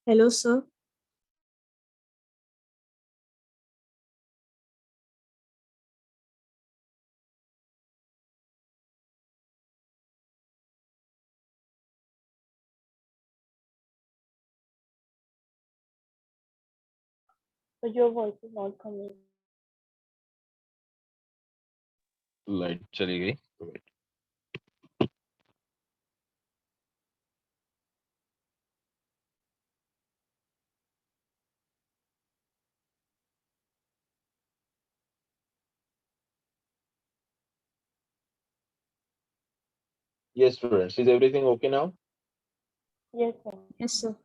Hello, sir. But your voice is not coming. Light चली गई तो wait. Yes, students, is everything okay now? Yes, sir. Yes, sir.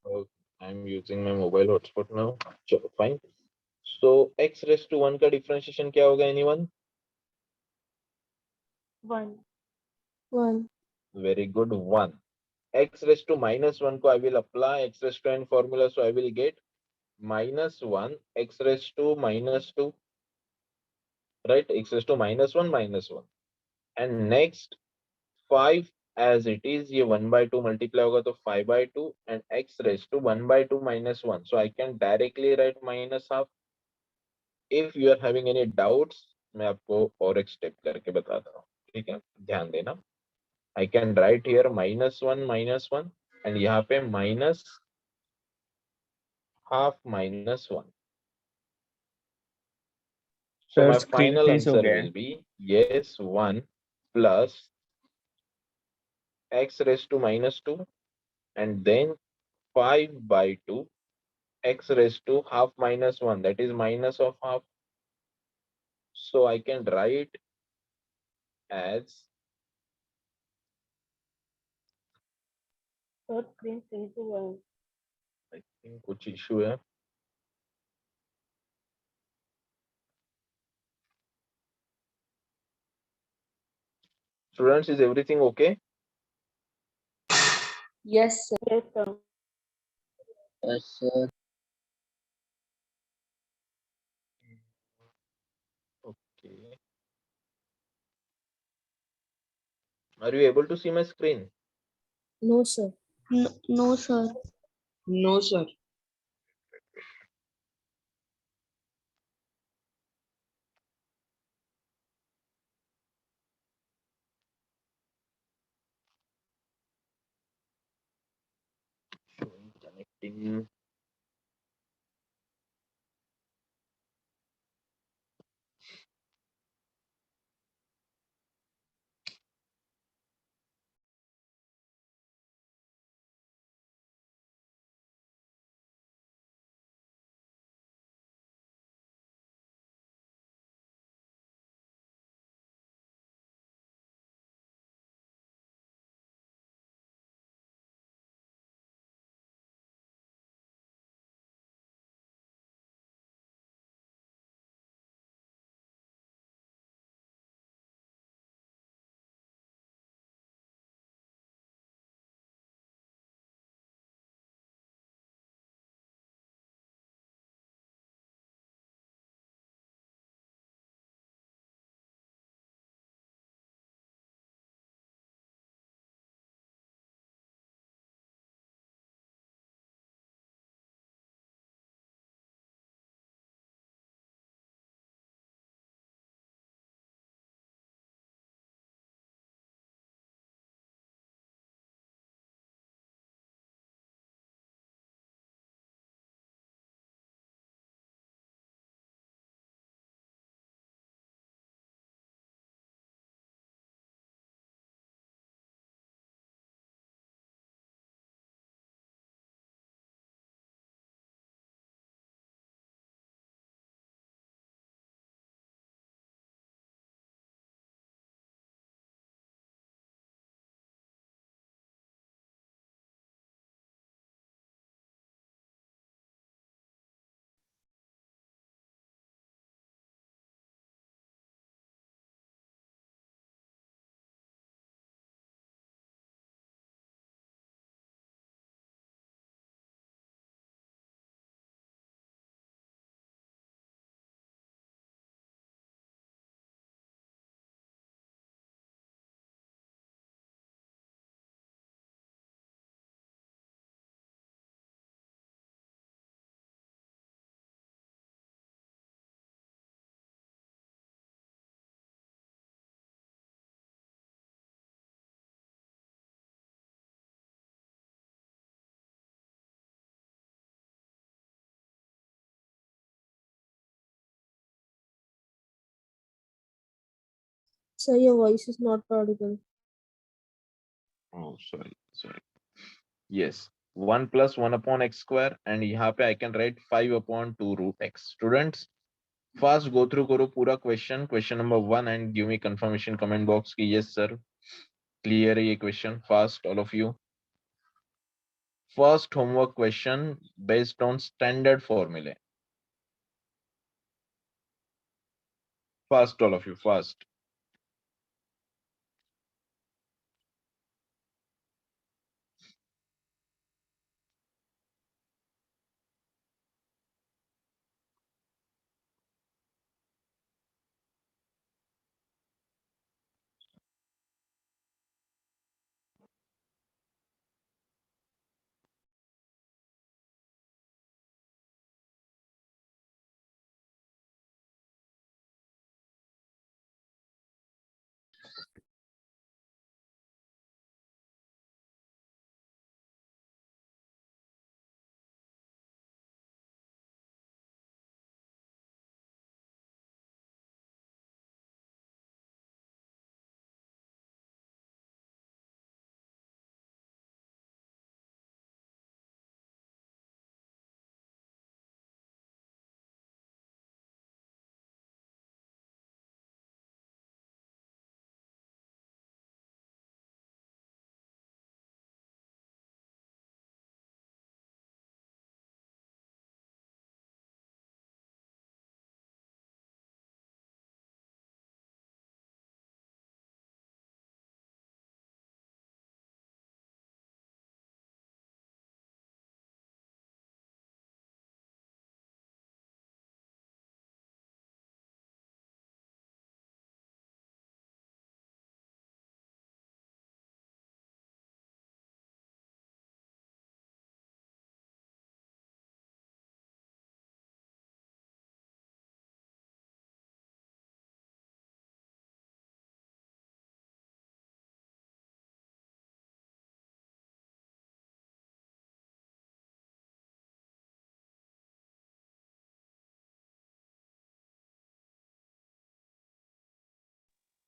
Okay. I'm using my mobile hotspot now. चलो fine. So x raised to 1 का differentiation क्या होगा anyone? 1. 1. Very good, 1. X raised to minus 1 को I will apply x raised to n formula, so I will get minus 1 x raised to minus 2, right? X raised to minus 1 minus 1. And next 5 as it is, ये 1 by 2 multiply होगा तो 5 by 2 and x raised to 1 by 2 minus 1. So I can directly write minus half. If you are having any doubts, मैं आपको और एक step करके बताता हूँ, ठीक है? ध्यान देना. I can write here minus 1 and यहाँ पे minus half minus 1. So sir my screen final freeze हो answer गया है. will be yes 1 plus x raised to minus 2 and then 5 by 2 x raised to half minus 1, that is minus of half. So I can write as Sir, screen freeze हुआ है. I think कुछ issue है. Students, is everything okay? Yes, sir. Yes, sir. Yes, sir. Okay. Are you able to see my screen? No, sir. No, sir. No, sir. Showing connecting. Sir, your voice is not audible. Oh, sorry. Yes, 1 plus 1 upon x square and यहाँ पे I can write 5 upon 2 root x. Students, fast go through करो पूरा question number 1 and give me confirmation comment box की yes sir, clear है ये question, fast all of you. First homework question based on standard formula. Fast all of you, fast.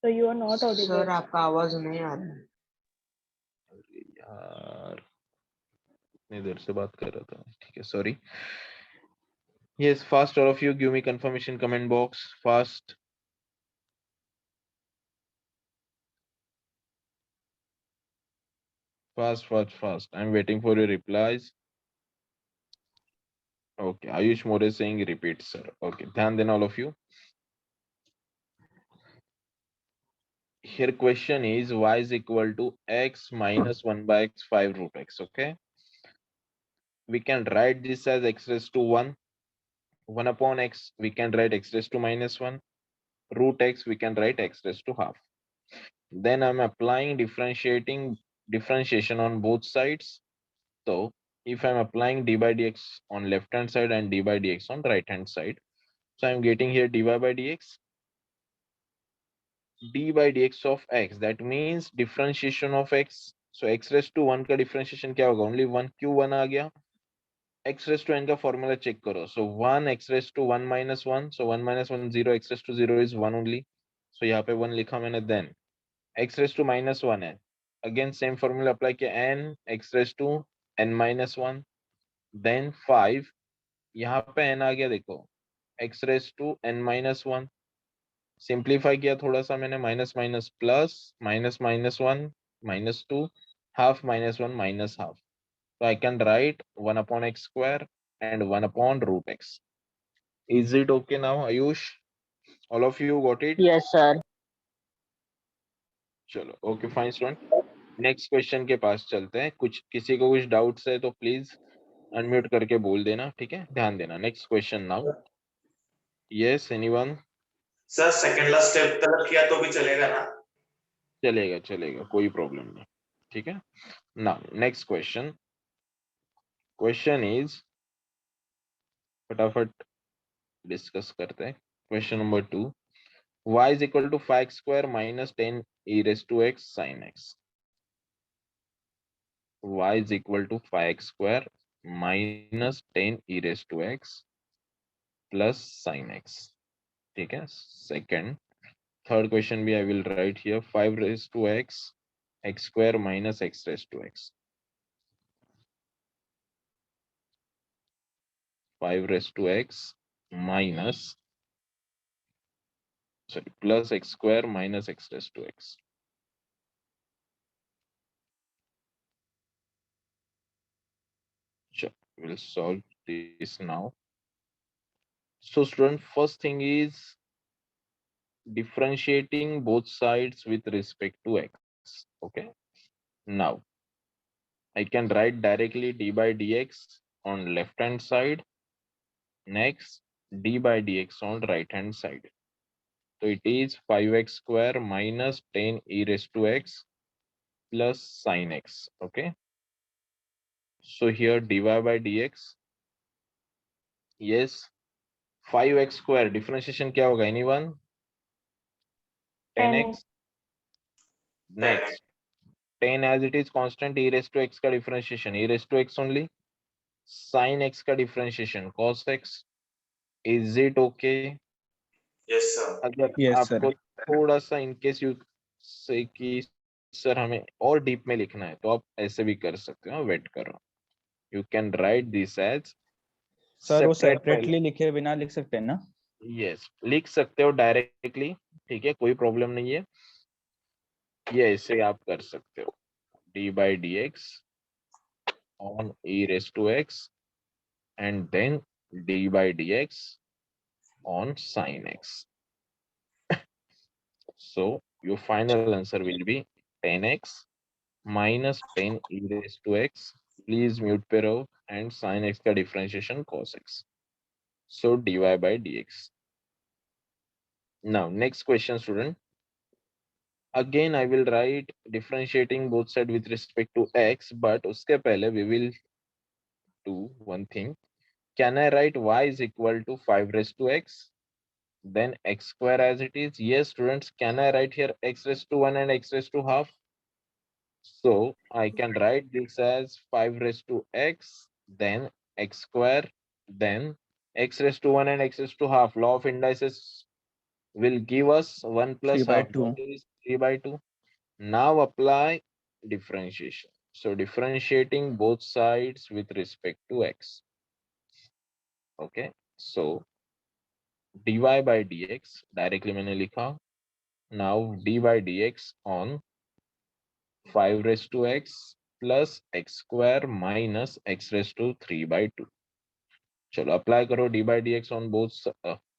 So you are not sir audible. आपका आवाज नहीं आ रहा है. अरे यार, इतनी देर से बात कर रहा था, ठीक है, sorry. Yes, fast all of you, give me confirmation comment box, fast. Fast. I'm waiting for your replies. Okay, Ayush More is saying repeat, sir. Okay, ध्यान देना all of you. Here question is y is equal to x minus 1 by x 5 root x, okay? We can write this as x raised to 1. 1 upon x, we can write x raised to minus 1. Root x, we can write x raised to half. Then I'm applying differentiation on both sides. So if I'm applying dy by dx on left hand side and dy by dx on right hand side, so I'm getting here dy by dx, d by dx of x, that means differentiation of x. So x raised to 1 का differentiation क्या होगा? Only 1 q1 आ गया. X raised to n का formula check करो. So 1 x raised to 1 minus 1. So 1 minus 1 0, x raised to 0 is 1 only. So यहाँ पे 1 लिखा मैंने. Then x raised to minus 1 है. Again same formula apply किया, n x raised to n minus 1. Then 5, यहाँ पे n आ गया देखो, x raised to n minus 1. Simplify किया थोड़ा सा मैंने, minus minus plus, minus minus 1 minus 2, half minus 1 minus half. So I can write 1 upon x square and 1 upon root x. Is it okay now, Ayush? All of you got it? Yes sir. चलो, okay fine student. Next question के पास चलते हैं. कुछ किसी को कुछ doubts है तो प्लीज अनम्यूट करके बोल देना, ठीक है? ध्यान देना. Next question now. Yes, anyone? Sir second last step तक किया तो भी चलेगा ना? चलेगा, कोई प्रॉब्लम नहीं, ठीक है. नाउ नेक्स्ट क्वेश्चन इज, फटाफट डिस्कस करते हैं. Question number 2, y is equal to 5x square minus 10 e raised to x sin x. Y is equal to 5x square minus 10 e raised to x plus sin x. ठीक है. Second, third question भी I will write here 5 raised to x x square minus x raised to x 5 raised to x minus plus x square minus x raised to x. Sure, we'll solve this now. So student, first thing is differentiating both sides with respect to x. Okay, now I can write directly d by dx on left hand side, next d by dx on right hand side. So it is 5x square minus 10 e raised to x plus sin x. Okay, so here dy by dx, yes, 5x square differentiation क्या होगा anyone? 10x. Next 10 as it is constant e raised to x का differentiation e raised to x only, sin x का differentiation cos x. Is it okay? Yes, sir. अगर Yes, sir. आपको थोड़ा सा in case you say कि sir हमें और deep में लिखना है तो आप ऐसे भी कर सकते हो, वेट करो. You can write this as sir वो separate सेपरेटली लिखे बिना लिख सकते हैं ना? यस, लिख सकते हो डायरेक्टली, ठीक है, कोई प्रॉब्लम नहीं है, ये ऐसे आप कर सकते हो D by d x on e raised to x and then d by dx on sin x. So your final answer will be 10x minus 10 e raised to x, please mute पे रहो, and sin x का differentiation cos x. So dy by dx. Now next question student. Again I will write differentiating both sides with respect to x, but उसके पहले we will do one thing. Can I write y is equal to 5 raised to x? Then x square as it is? Yes students, can I write here x raised to 1 and x raised to half? So I can write this as 5 raised to x, then x square, then x raised to 1 and x raised to half. Law of indices will give us 1 plus 3 by half, 2. that is 3 by 2. Now apply differentiation. So differentiating both sides with respect to x. Okay, so dy by dx directly मैंने लिखा. Now d by dx on 5 raised to x plus x square minus x raised to 3 by 2. चलो apply करो d by dx on both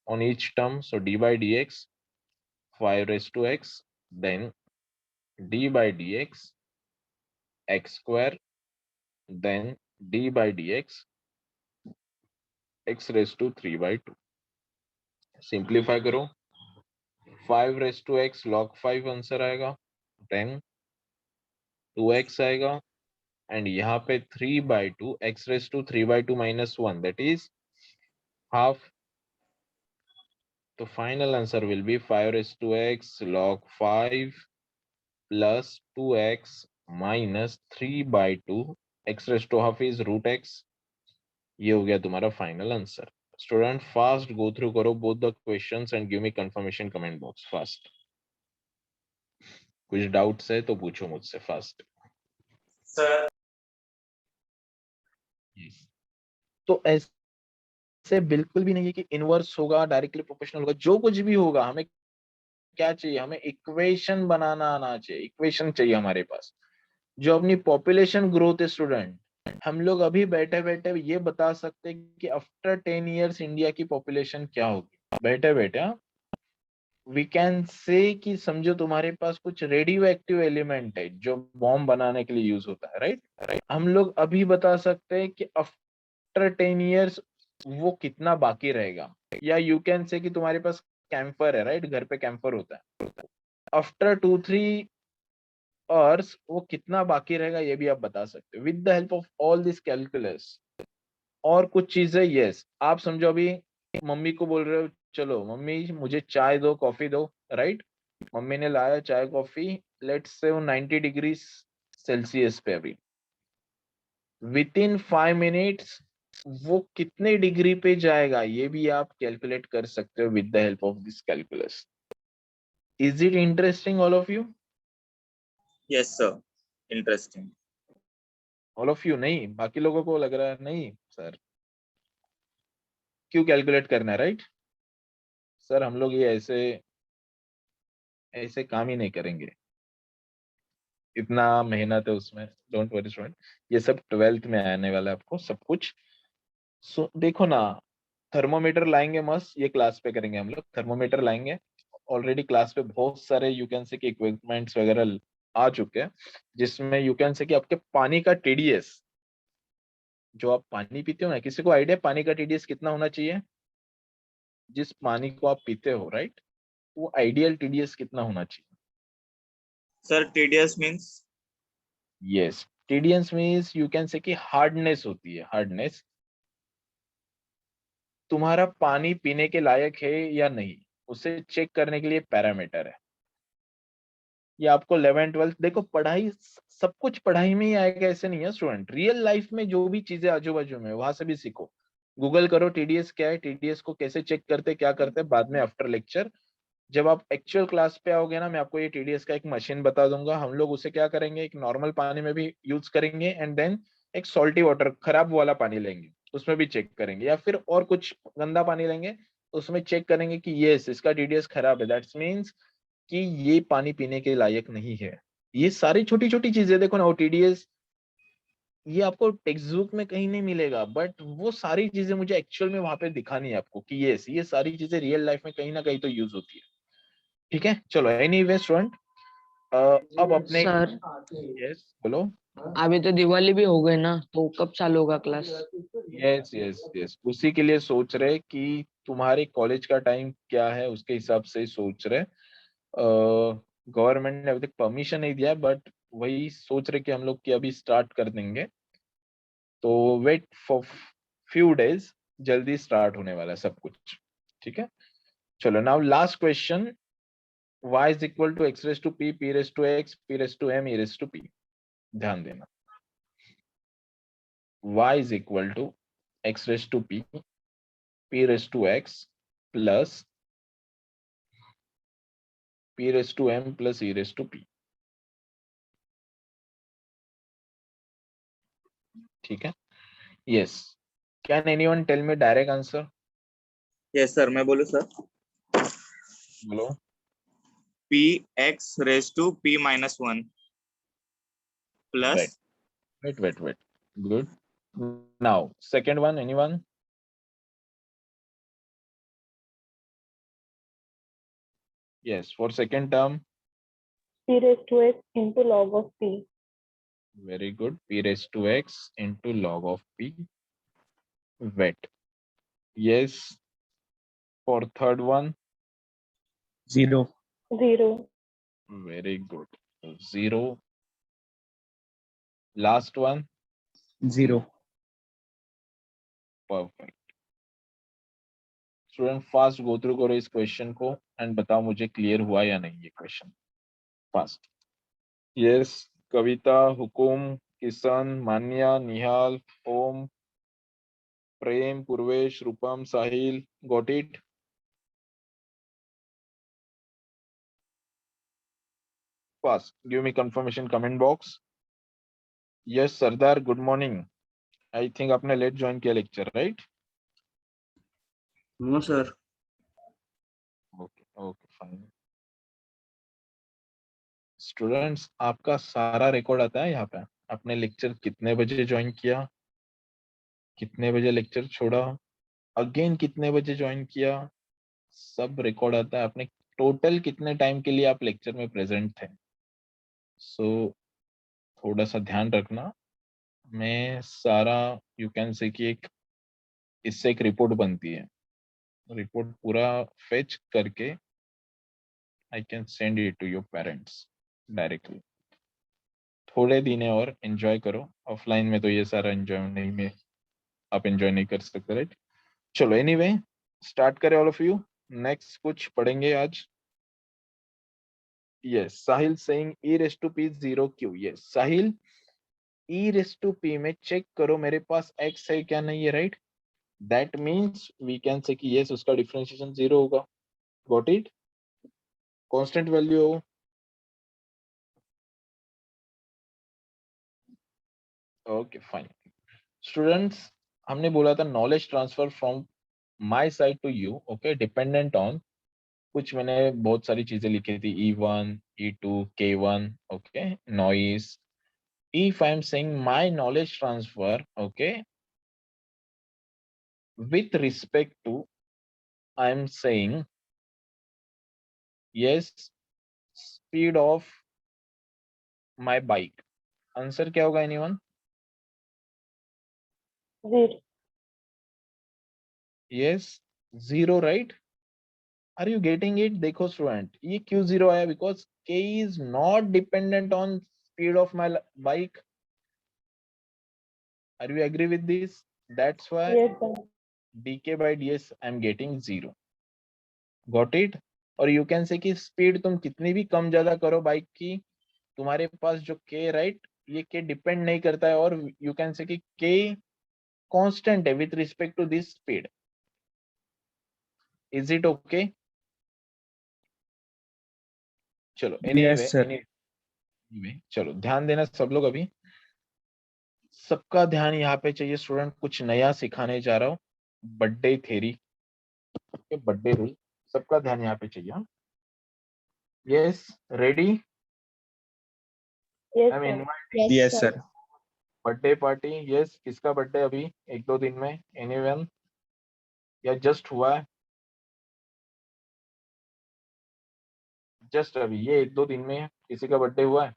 on each term. So d by dx 5 raised to x, then d by dx x square, then d by dx x raised to 3 by 2. Simplify करो, 5 raised to x log 5 answer आएगा, then 2x आएगा, and यहाँ पे 3 by 2 x raised to 3 by 2 minus 1, that is half. The final answer will be 5 raised to x log 5 plus 2x minus 3 by 2 x raised to half is root x. ये हो गया तुम्हारा final answer. Student fast go through करो both the questions and give me confirmation comment box fast. कुछ doubts है तो पूछो मुझसे फास्ट. सर तो ऐसे बिल्कुल भी नहीं है कि इनवर्स होगा, डायरेक्टली प्रोपोर्शनल होगा, जो कुछ भी होगा हमें क्या चाहिए, हमें इक्वेशन बनाना आना चाहिए, इक्वेशन चाहिए हमारे पास. जो अपनी पॉपुलेशन ग्रोथ है स्टूडेंट, हम लोग अभी बैठे बैठे ये बता सकते हैं कि आफ्टर 10 इयर्स इंडिया की पॉपुलेशन क्या होगी. बैठे बैठे वी कैन से कि समझो तुम्हारे पास कुछ रेडियो एक्टिव एलिमेंट है जो बॉम्ब बनाने के लिए यूज होता है, राइट. हम लोग अभी बता सकते हैं कि आफ्टर 10 इयर्स वो कितना बाकी रहेगा. या यू कैन से कि तुम्हारे पास कैंपर है, राइट, घर पे कैंपर होता है, आफ्टर 2-3 अर्स वो कितना बाकी रहेगा ये भी आप बता सकते हो with the help of all this calculus. और कुछ चीजें यस, आप समझो अभी मम्मी को बोल रहे हो चलो मम्मी मुझे चाय दो कॉफी दो, राइट. मम्मी ने लाया चाय coffee, let's say 90 degree Celsius पे, अभी विद इन 5 मिनट्स वो कितने डिग्री पे जाएगा ये भी आप कैलकुलेट कर सकते हो with the help of this calculus. Is it interesting, all of you? Yes, sir. Interesting. All of you नहीं, बाकी लोगों को लग रहा है नहीं सर, क्यों कैलकुलेट करना है, राइट? सर हम लोग ये ऐसे काम ही नहीं करेंगे, इतना मेहनत है उसमें, डोंट वरी स्टूडेंट, ये सब 12th में आने वाला है आपको सब कुछ। सो देखो ना, थर्मोमीटर लाएंगे मस्त, ये क्लास पे करेंगे हम लोग, थर्मोमीटर लाएंगे। ऑलरेडी क्लास पे बहुत सारे यू कैन से कि इक्विपमेंट्स वगैरह आ चुके हैं, जिसमें यू कैन से कि आपके पानी का टीडीएस, जो आप पानी पीते हो ना, किसी को आइडिया पानी का टीडीएस कितना होना चाहिए? जिस पानी को आप पीते हो, राइट, वो आइडियल टीडीएस कितना होना चाहिए? Sir, tedious means? Yes, TDS means you can say कि हार्डनेस होती है, हार्डनेस। तुम्हारा पानी पीने के लायक है या नहीं, उसे चेक करने के लिए पैरामीटर है। ये आपको 11 12 देखो, पढ़ाई सब कुछ पढ़ाई में ही आएगा ऐसे नहीं है स्टूडेंट, रियल लाइफ में जो भी चीजें आजू बाजू में वहां से भी सीखो। गूगल करो टीडीएस क्या है, टीडीएस को कैसे चेक करते, क्या करते, बाद में आफ्टर लेक्चर जब आप एक्चुअल क्लास पे आओगे ना, मैं आपको ये टीडीएस का एक मशीन बता दूंगा। हम लोग उसे क्या करेंगे, एक नॉर्मल पानी में भी यूज करेंगे एंड देन एक सॉल्टी वाटर, खराब वाला पानी लेंगे, उसमें भी चेक करेंगे, या फिर और कुछ गंदा पानी लेंगे, उसमें चेक करेंगे कि यस इसका टीडीएस खराब है, दैट्स मीन्स कि ये पानी पीने के लायक नहीं है। ये सारी छोटी छोटी चीजें देखो ना, वो टीडीएस ये आपको टेक्स्ट बुक में कहीं नहीं मिलेगा, बट वो सारी चीजें मुझे एक्चुअल में वहां पे दिखानी है आपको कि यस ये सारी चीजें रियल लाइफ में कहीं ना कहीं तो यूज होती है। ठीक है, चलो एनीवे स्टूडेंट, अब अपने सर यस बोलो। अभी तो दिवाली भी हो गई ना, तो कब चालू होगा क्लास? यस यस यस, उसी के लिए सोच रहे कि तुम्हारे कॉलेज का टाइम क्या है उसके हिसाब से सोच रहे। गवर्नमेंट ने अभी तक परमिशन नहीं दिया, बट वही सोच रहे कि हम लोग की अभी स्टार्ट कर देंगे, तो वेट फॉर फ्यू डेज, जल्दी स्टार्ट होने वाला है सब कुछ। ठीक है, चलो now last question, y is equal to x raised to p, p raised to x, p raised to m, e raised to p। ध्यान देना, y is equal to x raised to p, p raised to x plus p raised to m plus e raised to p। ठीक है, yes, can anyone tell me direct answer? Yes, sir. मैं बोलूँ sir? बोलो। Px raised to p minus 1 plus wait, good, now second one, anyone? Yes, for second term, P raised to x into log of p. very good, p raised to x into log of p, wet, yes. For third one, 0 0. very good, 0. Last one, 0 perfect। Student fast go through करो इस question को and बताओ मुझे clear हुआ या नहीं ये question, fast. Yes, Kavita, Hukum, Kishan, Manya, Nihal, Om, Prem, Purvesh, Rupam, Sahil, got it? Fast, give me confirmation comment box. Yes Sardar, good morning, I think आपने लेट ज्वाइन किया lecture, right? No sir. Okay okay fine. Students, आपका सारा रिकॉर्ड आता है यहाँ पे, आपने लेक्चर कितने बजे ज्वाइन किया, कितने बजे लेक्चर छोड़ा, अगेन कितने बजे ज्वाइन किया, सब रिकॉर्ड आता है। आपने टोटल कितने टाइम के लिए आप लेक्चर में प्रेजेंट थे। सो थोड़ा सा ध्यान रखना, मैं सारा यू कैन से कि एक इससे एक रिपोर्ट बनती है, रिपोर्ट पूरा फेच करके I can send it to your parents directly. थोड़े दिन और एंजॉय करो, ऑफलाइन में तो ये सारा एंजॉय नहीं में आप एंजॉय नहीं कर सकते, राइट? चलो एनीवे स्टार्ट करें ऑल ऑफ यू, नेक्स्ट कुछ पढ़ेंगे आज। Yes, Sahil saying e raised to p 0 क्यों? Yes Sahil, e raised to p में चेक करो मेरे पास x है क्या नहीं है, right? That means we can say कि यस उसका डिफरेंशिएशन 0 होगा, गॉट इट? कांस्टेंट वैल्यू हो। ओके फाइन स्टूडेंट्स, हमने बोला था knowledge transfer from my side to you, okay, dependent on कुछ, मैंने बहुत सारी चीजें लिखी थी, E1, E2, K1, okay, noise. If I am saying my knowledge transfer, okay, with respect to, I am saying yes, speed of my bike. Answer क्या होगा anyone? 0. Yes, 0, right? Are you getting it? देखो student, ये क्यों 0 आया? Because K is not dependent on speed of my bike. Are you agree with this? That's why Yes, sir. dk by ds I am getting 0. Got it? और you can say कि speed तुम कितनी भी कम ज्यादा करो bike की, तुम्हारे पास जो के, राइट, ये के डिपेंड नहीं करता है, और यू कैन से कि के कांस्टेंट है with respect to this speed. Is it okay? चलो Yes, sir. एनीवे चलो ध्यान देना सब लोग, अभी सबका ध्यान यहाँ पे चाहिए स्टूडेंट, कुछ नया सिखाने जा रहा हूँ, बर्थडे थ्योरी, बर्थडे रूल, सबका ध्यान यहाँ पे चाहिए। Yes, ready? Yes, आई sir. Mean Yes, sir. Birthday party. Yes, किसका बर्थडे अभी 1-2 दिन में? एनीवन? या जस्ट हुआ है? जस्ट अभी ये 1-2 दिन में किसी का बर्थडे हुआ है?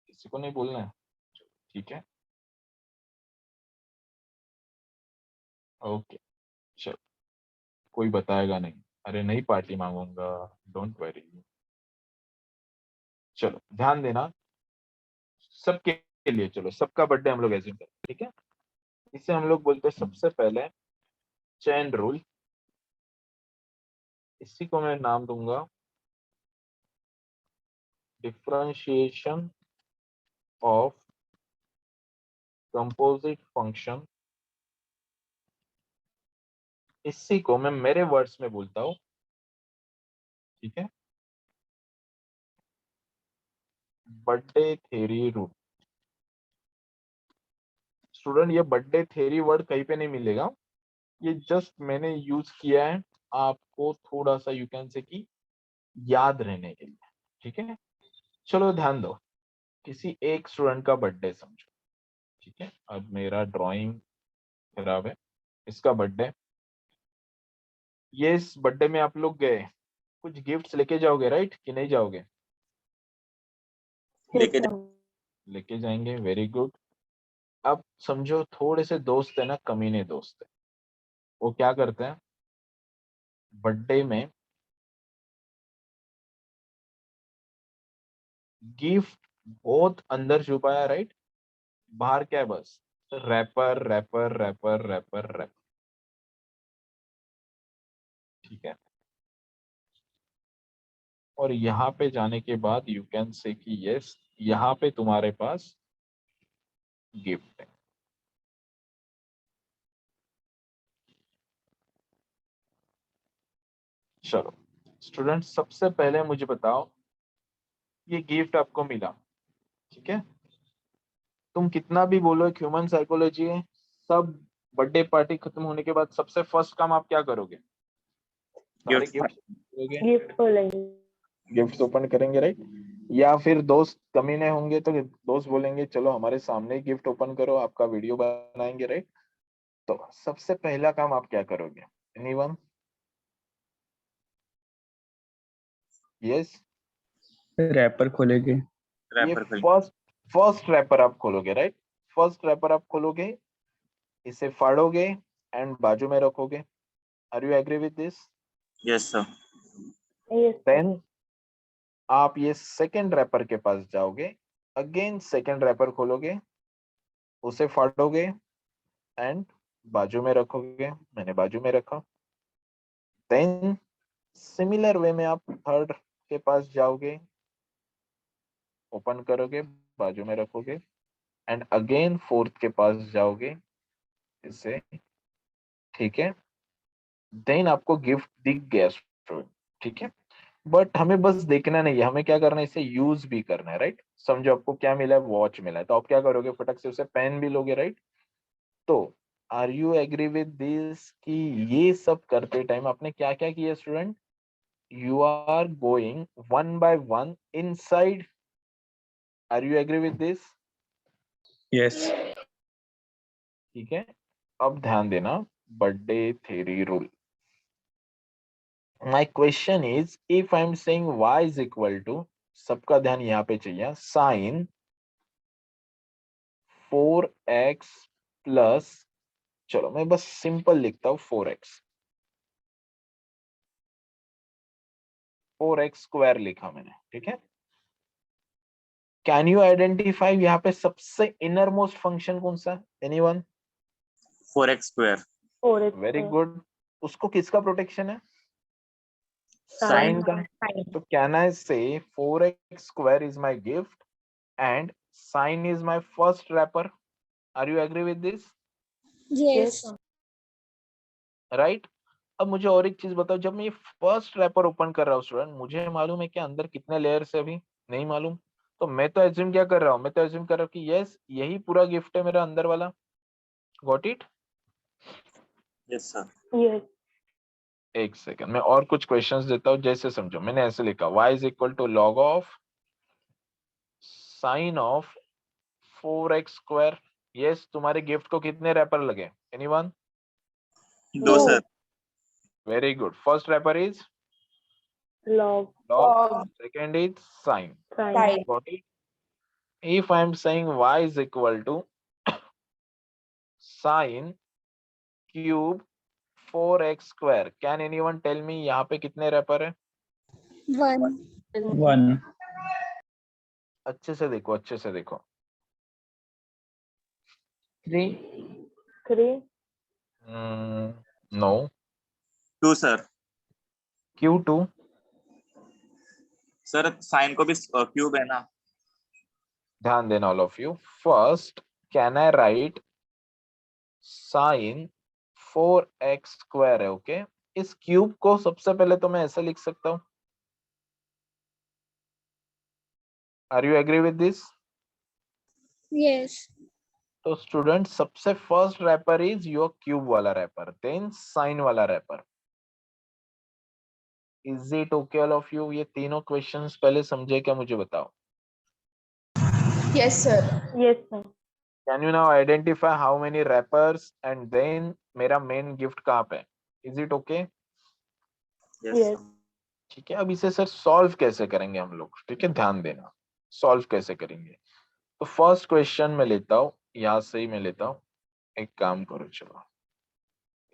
किसी को नहीं बोलना है, ठीक है, ओके, चलो, कोई बताएगा नहीं, अरे नहीं पार्टी मांगूंगा, डोंट वरी। चलो ध्यान देना सबके लिए, चलो सबका बर्थडे हम लोग एज्यूम करें, ठीक है। इसे हम लोग बोलते हैं सबसे पहले चेन रूल, इसी को मैं नाम दूंगा डिफरेंशिएशन ऑफ कंपोजिट फंक्शन। इसी को मैं मेरे वर्ड्स में बोलता हूं, ठीक है, बर्थडे थ्योरी रूल। स्टूडेंट, ये बर्थडे थ्योरी वर्ड कहीं पे नहीं मिलेगा, ये जस्ट मैंने यूज किया है आपको थोड़ा सा यू कैन से कि याद रहने के लिए, ठीक है। चलो ध्यान दो, किसी एक स्टूडेंट का बर्थडे समझो, ठीक है, अब मेरा ड्राइंग खराब है, इसका बर्थडे, ये इस बर्थडे में आप लोग गए, कुछ गिफ्ट्स लेके जाओगे राइट कि नहीं जाओगे? Yes, लेके sir. लेके जाएंगे, वेरी गुड। अब समझो थोड़े से दोस्त है ना, कमीने दोस्त है, वो क्या करते हैं बर्थडे में गिफ्ट बहुत अंदर छुपाया, राइट, बाहर क्या है बस wrapper wrapper wrapper wrapper wrapper, ठीक है। और यहाँ पे जाने के बाद यू कैन से कि यस, यहाँ पे तुम्हारे पास गिफ्ट है। चलो स्टूडेंट, सबसे पहले मुझे बताओ, ये गिफ्ट आपको मिला, ठीक है, तुम कितना भी बोलो ह्यूमन साइकोलॉजी है, सब बर्थडे पार्टी खत्म होने के बाद सबसे फर्स्ट काम आप क्या करोगे? सारे Gift. गिफ्ट करोगे, Gift खोलेंगे. गिफ्ट ओपन करेंगे, राइट, या फिर दोस्त कमीने होंगे तो दोस्त बोलेंगे चलो हमारे सामने गिफ्ट ओपन करो, आपका वीडियो बनाएंगे, राइट। तो सबसे पहला काम आप क्या करोगे? एनीवन? यस, रैपर खोलेंगे। ये Wrapper खोल. फर्स्ट रैपर आप खोलोगे, राइट, फर्स्ट रैपर आप खोलोगे, इसे फाड़ोगे एंड बाजू में रखोगे। Are you agree with this? Yes, sir. Yes, sir. Then आप ये सेकंड रैपर के पास जाओगे, अगेन सेकंड रैपर खोलोगे, उसे फाड़ोगे एंड बाजू में रखोगे, मैंने बाजू में रखा। देन सिमिलर वे में आप थर्ड के पास जाओगे, ओपन करोगे, बाजू में रखोगे एंड अगेन फोर्थ के पास जाओगे, इसे ठीक है, देन आपको गिफ्ट दिख गया स्टूडेंट, ठीक है, बट हमें बस देखना नहीं है, हमें क्या करना है, इसे यूज भी करना है, राइट। समझो आपको क्या मिला है, वॉच मिला है, तो आप क्या करोगे, फटक से उसे पेन भी लोगे, राइट। तो are you agree with this कि ये सब करते टाइम आपने क्या क्या किया student, you are going one by one inside, are you agree with this? Yes. ठीक है, अब ध्यान देना, birthday theory rule. My question is, if I am saying y is equal to, सबका ध्यान यहाँ पे चाहिए, साइन 4x प्लस, चलो मैं बस सिंपल लिखता हूँ 4x स्क्वायर लिखा मैंने, ठीक है। कैन यू आइडेंटिफाई यहाँ पे सबसे इनर मोस्ट फंक्शन कौन सा है, anyone? 4x square. 4x very square. Good, उसको किसका प्रोटेक्शन है, Sin. साइन का। Sin. तो can I say 4x square is my gift and sine is my first wrapper, are you agree with this? Yes. Right. अब मुझे और एक चीज बताओ, जब मैं ये फर्स्ट रैपर ओपन कर रहा हूँ स्टूडेंट, मुझे मालूम है कि अंदर कितने लेयर्स है, अभी नहीं मालूम, तो मैं तो एज्यूम क्या कर रहा हूँ, मैं तो एज्यूम कर रहा हूँ कि यस यही पूरा गिफ्ट है मेरा अंदर वाला, got it? Yes, sir. Yes. एक सेकंड, मैं और कुछ क्वेश्चंस देता हूँ, जैसे समझो मैंने ऐसे लिखा y is equal to log of sine of 4x square. Yes, तुम्हारे गिफ्ट को कितने रैपर लगे, anyone? 2 Two. sir. Very good, first wrapper is Log. log, second is sin, Sin. got it? If I am saying y is equal to sin cube 4x square, can anyone tell me यहाँ पे कितने wrapper है? 1. 1. अच्छे से देखो, अच्छे से देखो। 3. 3. No, 2 sir. Q2, Sir, sin को भी क्यूब है ना? ध्यान देना all of you. First can I write sin 4x square है, ओके। इस क्यूब को सबसे पहले तो मैं ऐसे लिख सकता हूँ, are you agree with this? Yes. तो स्टूडेंट सबसे first wrapper is your cube वाला रैपर, देन साइन वाला wrapper. Is it okay all of you? ये तीनों क्वेश्चंस पहले समझे क्या, मुझे बताओ। Yes, sir. Yes, sir. Can you now identify how many wrappers and then मेरा मेन गिफ्ट कहाँ पे, is it okay? Yes, Yes. sir. ठीक है, अब इसे सर सॉल्व कैसे करेंगे हम लोग, ठीक है, ध्यान देना, सॉल्व कैसे करेंगे। तो फर्स्ट क्वेश्चन में लेता हूँ, यहाँ से ही मैं लेता हूँ, एक काम करो, चलो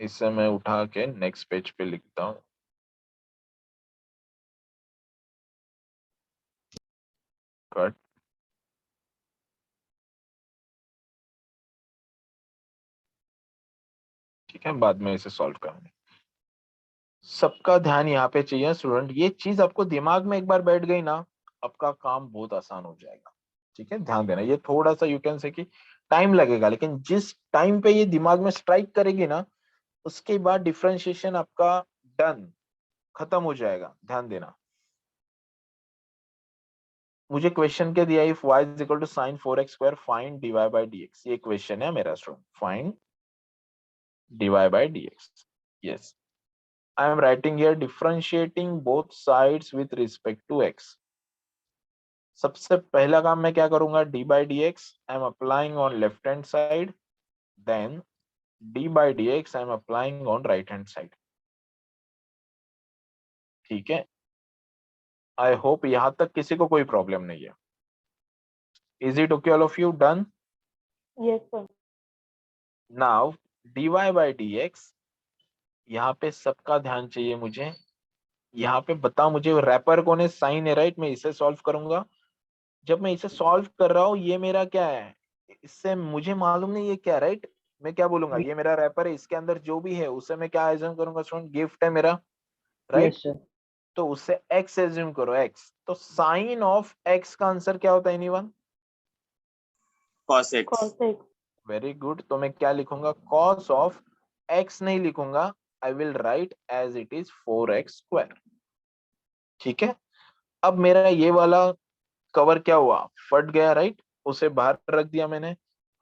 इसे मैं उठा के नेक्स्ट पेज पे लिखता हूँ। कट, ठीक है, बाद में इसे सॉल्व करेंगे। सबका ध्यान यहाँ पे चाहिए स्टूडेंट, ये चीज आपको दिमाग में एक बार बैठ गई ना, आपका काम बहुत आसान हो जाएगा, ठीक है, ध्यान देना। ये थोड़ा सा यू कैन से कि टाइम लगेगा, लेकिन जिस टाइम पे ये दिमाग में स्ट्राइक करेगी ना, उसके बाद डिफरेंशिएशन आपका डन, खत्म हो जाएगा, ध्यान देना। मुझे क्वेश्चन क्या दिया, if y is equal to sin 4x square find dy by dx, ये क्वेश्चन है मेरा student, find dy by dx। Yes, I am writing here differentiating both sides with respect to x. सबसे पहला काम मैं क्या करूंगा, d by dx I am applying on left hand side, then d by dx I am applying on right hand side. ठीक है, I hope यहां तक किसी को कोई प्रॉब्लम नहीं है। Is it okay all of you? Done? Yes, sir. Now dy by dx, यहाँ पे सबका ध्यान चाहिए मुझे, यहाँ पे बताओ मुझे रैपर कौन है, साइन है, राइट। मैं इसे सॉल्व करूंगा, जब मैं इसे सॉल्व कर रहा हूँ ये मेरा क्या है, इससे मुझे मालूम नहीं ये क्या, राइट। मैं क्या बोलूंगा, ये मेरा रैपर है, इसके अंदर जो भी है उसे मैं क्या एज्यूम करूंगा स्टूडेंट, गिफ्ट है मेरा, राइट। Yes, sir. तो उससे x एज्यूम करो, x। तो साइन ऑफ x का आंसर क्या होता है, anyone? Cos x. Cos x. Very good, तो मैं क्या लिखूंगा, cos ऑफ x नहीं लिखूंगा, I will write as it is 4x square. ठीक है, अब मेरा ये वाला कवर क्या हुआ, फट गया, राइट, उसे बाहर रख दिया मैंने।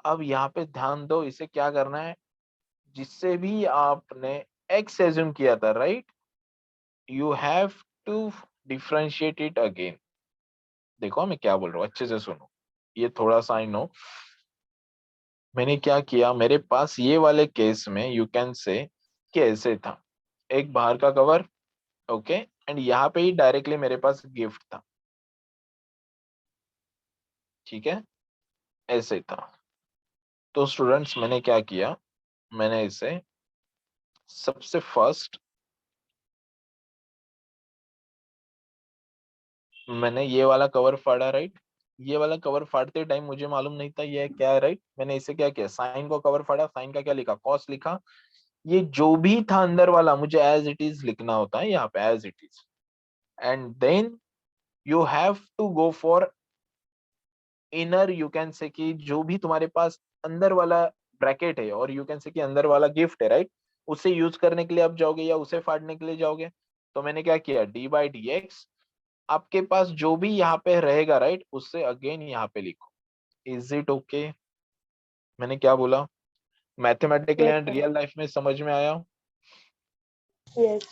अब यहाँ पे ध्यान दो, इसे क्या करना है, जिससे भी आपने x एज्यूम किया था, right, you have to differentiate it again. देखो मैं क्या बोल रहा हूँ, अच्छे से सुनो, ये थोड़ा सा आई नो। मैंने क्या किया, मेरे पास ये वाले केस में यू कैन से कि ऐसे था, एक बाहर का कवर, ओके, एंड यहाँ पे ही डायरेक्टली मेरे पास गिफ्ट था। ठीक है, ऐसे था। तो स्टूडेंट्स मैंने क्या किया, मैंने इसे सबसे फर्स्ट मैंने ये वाला कवर फाड़ा, राइट। ये वाला कवर फाड़ते टाइम मुझे मालूम नहीं था ये क्या है, राइट। मैंने इसे क्या किया, साइन को कवर फाड़ा, साइन का क्या लिखा, कॉस लिखा। ये जो भी था अंदर वाला मुझे एज इट इज लिखना होता है यहाँ पे, as it is. And then you have to go for inner, you can say कि जो भी तुम्हारे पास अंदर वाला ब्रैकेट है, और यू कैन से कि अंदर वाला गिफ्ट है, राइट, उसे यूज करने के लिए आप जाओगे या उसे फाड़ने के लिए जाओगे। तो मैंने क्या किया, डी बाई डी एक्स, आपके पास जो भी यहाँ पे रहेगा, राइट, उससे अगेन यहाँ पे लिखो। Is it okay? मैंने क्या बोला, mathematically Yes, and sir. Real life में समझ में आया? Yes.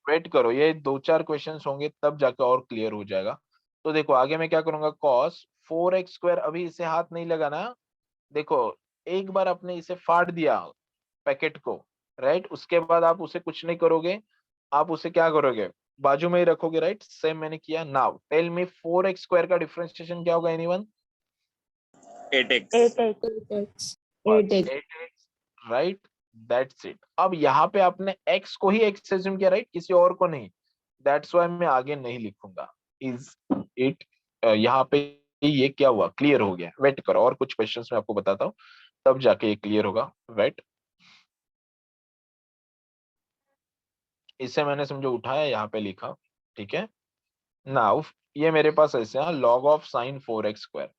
वेट करो, ये 2-4 क्वेश्चंस होंगे तब जाकर और क्लियर हो जाएगा। तो देखो आगे मैं क्या करूंगा, cos 4x स्क्वायर, अभी इसे हाथ नहीं लगाना। देखो एक बार आपने इसे फाड़ दिया पैकेट को, राइट, उसके बाद आप उसे कुछ नहीं करोगे, आप उसे क्या करोगे, बाजू में ही रखोगे, राइट, सेम मैंने किया। Now tell me 4x square का डिफरेंशिएशन क्या होगा, anyone? 8x 8x. 8x. 8x 8x, right, that's it. अब यहाँ पे आपने x को ही x एज्यूम किया, राइट, किसी और को नहीं, दैट्स व्हाई मैं आगे नहीं लिखूंगा। इज इट, यहाँ पे ये क्या हुआ, क्लियर हो गया? वेट करो, और कुछ क्वेश्चंस मैं आपको बताता हूँ, तब जाके ये क्लियर होगा। वेट, इसे मैंने समझो उठाया, यहाँ पे लिखा, ठीक है। नाउ ये मेरे पास ऐसे है, log of sine 4x square,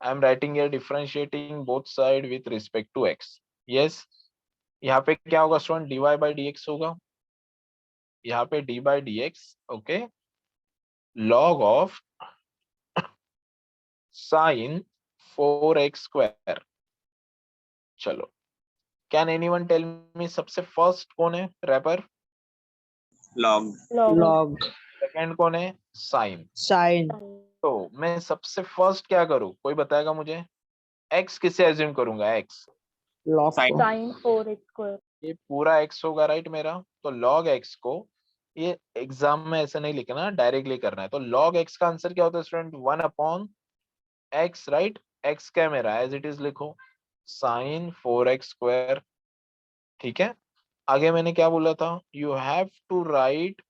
I am writing here differentiating both side with respect to x। Yes, यहाँ पे क्या होगा स्टूडेंट, dy बाई dx होगा, यहाँ पे d by dx, okay, log of sine 4x square. चलो, कैन एनीवन टेल मी सबसे first कौन है wrapper, log Log. log second कौन है, साइन। sin तो मैं सबसे फर्स्ट क्या करूं, कोई बताएगा मुझे, x किसे एज्यूम करूंगा, x, log Sin. को Sin 4x square. ये पूरा x होगा, राइट मेरा। तो log x को, ये एग्जाम में ऐसे नहीं लिखना, डायरेक्टली करना है। तो log x का आंसर क्या होता है student, 1 upon x, right, x क्या है मेरा, एज इट इज लिखो, साइन 4x स्क्वायर। ठीक है, आगे मैंने क्या बोला था, you have to write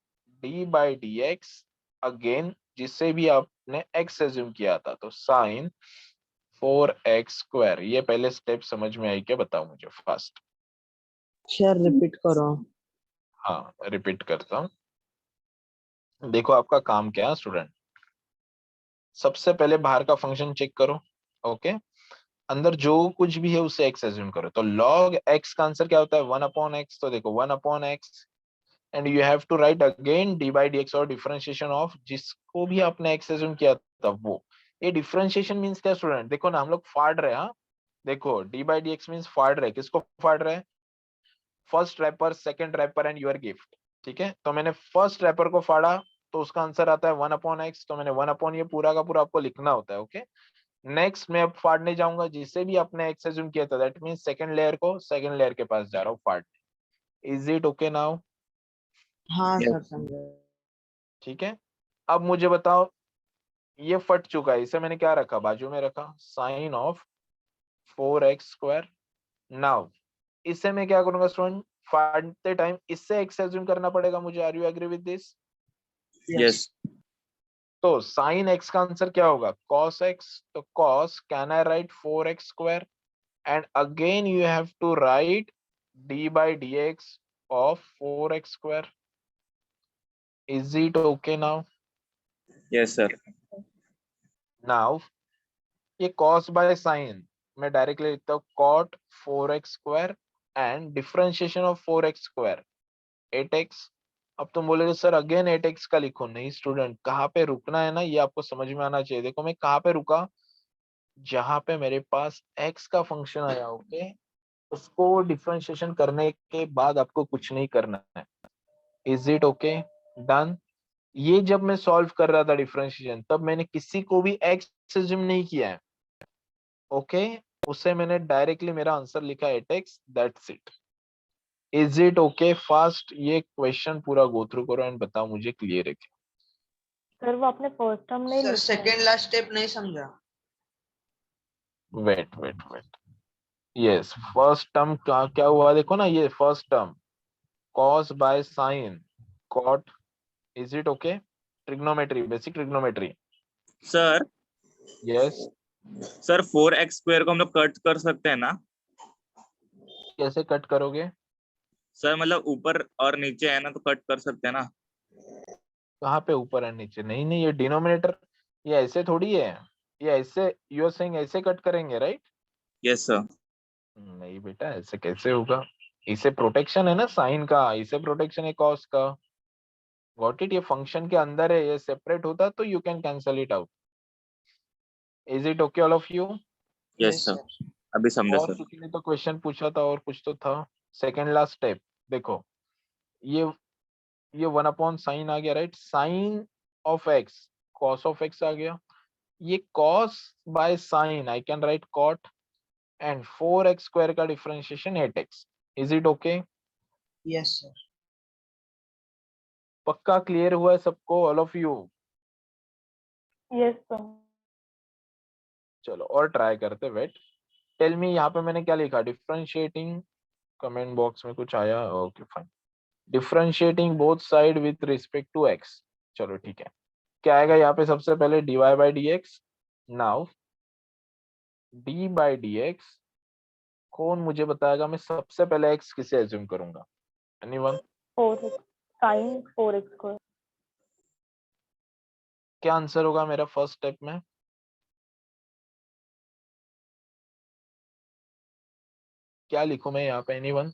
d by d x again, जिससे भी आपने x एज्यूम किया था, तो साइन 4x स्क्वायर। ये पहले स्टेप समझ में आई क्या, बताओ मुझे फास्ट। सर रिपीट करो। हाँ रिपीट करता हूँ, देखो आपका काम क्या है स्टूडेंट, सबसे पहले बाहर का फंक्शन चेक करो, ओके, अंदर जो कुछ भी है उसे x एज्यूम करो। तो log x का आंसर क्या होता है, 1 अपॉन x, तो देखो 1 upon x, and you have to write again d by d x, और डिफरेंशिएशन ऑफ जिसको भी आपने x एज्यूम किया था वो। ये डिफरेंशिएशन मींस क्या स्टूडेंट, देखो ना हम लोग फाड़ रहे हैं, हाँ देखो d by d x means फाड़ रहे, किसको फाड़ रहे हैं, first wrapper, second wrapper and your gift. ठीक है, तो मैंने फर्स्ट रैपर को फाड़ा, तो उसका आंसर आता है 1 अपॉन x, तो मैंने 1 अपॉन ये पूरा का पूरा आपको लिखना होता है, ओके। नेक्स्ट मैं अब फाड़ने जाऊंगा, जिससे भी आपने x एज्यूम किया था, दैट मींस सेकंड लेयर को, सेकंड लेयर के पास जा रहा हूँ फाड़ने। Is it okay now? हाँ Yes. सर समझे। ठीक है, अब मुझे बताओ, ये फट चुका है, इसे मैंने क्या रखा, बाजू में रखा, sign of 4x square. Now इससे मैं क्या करूंगा स्टूडेंट, फाड़ते टाइम इससे x एज्यूम करना पड़ेगा मुझे, are you agree with this? yes तो साइन x का आंसर क्या होगा, cos x, तो cos can I write 4x square, and again you have to write d by dx of 4x square. Is it okay now? yes sir now ये cos by sine मैं directly लिखता हूँ cot 4x square and differentiation of 4x square 8x. अब तुम बोलोगे sir again 8x का लिखो, नहीं स्टूडेंट, कहाँ पे रुकना है ना ये आपको समझ में आना चाहिए। देखो मैं कहाँ पे रुका, जहां पे मेरे पास x का फंक्शन आया, ओके, उसको डिफरेंशिएशन करने के बाद आपको कुछ नहीं करना है। Is it okay? डन। ये जब मैं सॉल्व कर रहा था डिफरेंशिएशन, तब मैंने किसी को भी x एज्यूम नहीं किया है, ओके, उससे मैंने डायरेक्टली मेरा आंसर लिखा 8x, that's it. Is it okay? Fast ये क्वेश्चन पूरा गो थ्रू करो एंड बताओ मुझे क्लियर है क्या? सर वो आपने फर्स्ट टर्म नहीं सर लिखा है। सेकेंड लास्ट स्टेप नहीं समझा। वेट यस, फर्स्ट टर्म का क्या हुआ देखो ना, ये first term cos by sign cot, is it okay? Trigonometry, basic trigonometry. Sir yes, sir 4x square को हम लोग कट कर सकते हैं ना? कैसे कट करोगे? सर मतलब ऊपर और नीचे है ना, तो कट कर सकते हैं ना? कहाँ पे ऊपर एंड नीचे? नहीं नहीं, ये डिनोमिनेटर, ये ऐसे थोड़ी है, ये ऐसे, यू आर सेइंग ऐसे कट करेंगे, राइट? Yes sir. नहीं बेटा, ऐसे कैसे होगा? इसे प्रोटेक्शन है ना साइन का, इसे प्रोटेक्शन है कॉस का। Got it? ये फंक्शन के अंदर है, ये सेपरेट होता तो you can cancel it out. Is it okay all of you? Yes sir, अभी समझा और सर। किसी ने तो क्वेश्चन पूछा था और कुछ तो था। सेकेंड लास्ट स्टेप देखो, ये 1/sin आ गया, right? Sine of x, cos of x आ गया, ये cos by sine I can write cot, and 4x square का differentiation 8x। Is it okay? Yes sir. पक्का क्लियर हुआ है सबको, all of you? Yes sir. चलो और ट्राई करते। वेट, टेल मी, यहाँ पे मैंने क्या लिखा? डिफरेंशिएटिंग, कमेंट बॉक्स में कुछ आया? Okay fine. Differentiating both side with respect to x. चलो ठीक है, क्या आएगा यहाँ पे? सबसे पहले dy by d x. Now d by d x, कौन मुझे बताएगा मैं सबसे पहले x किसे एज्यूम करूंगा? Anyone? 4x sine 4x square. क्या आंसर होगा मेरा फर्स्ट स्टेप में? क्या लिखूं मैं यहाँ पे? Anyone?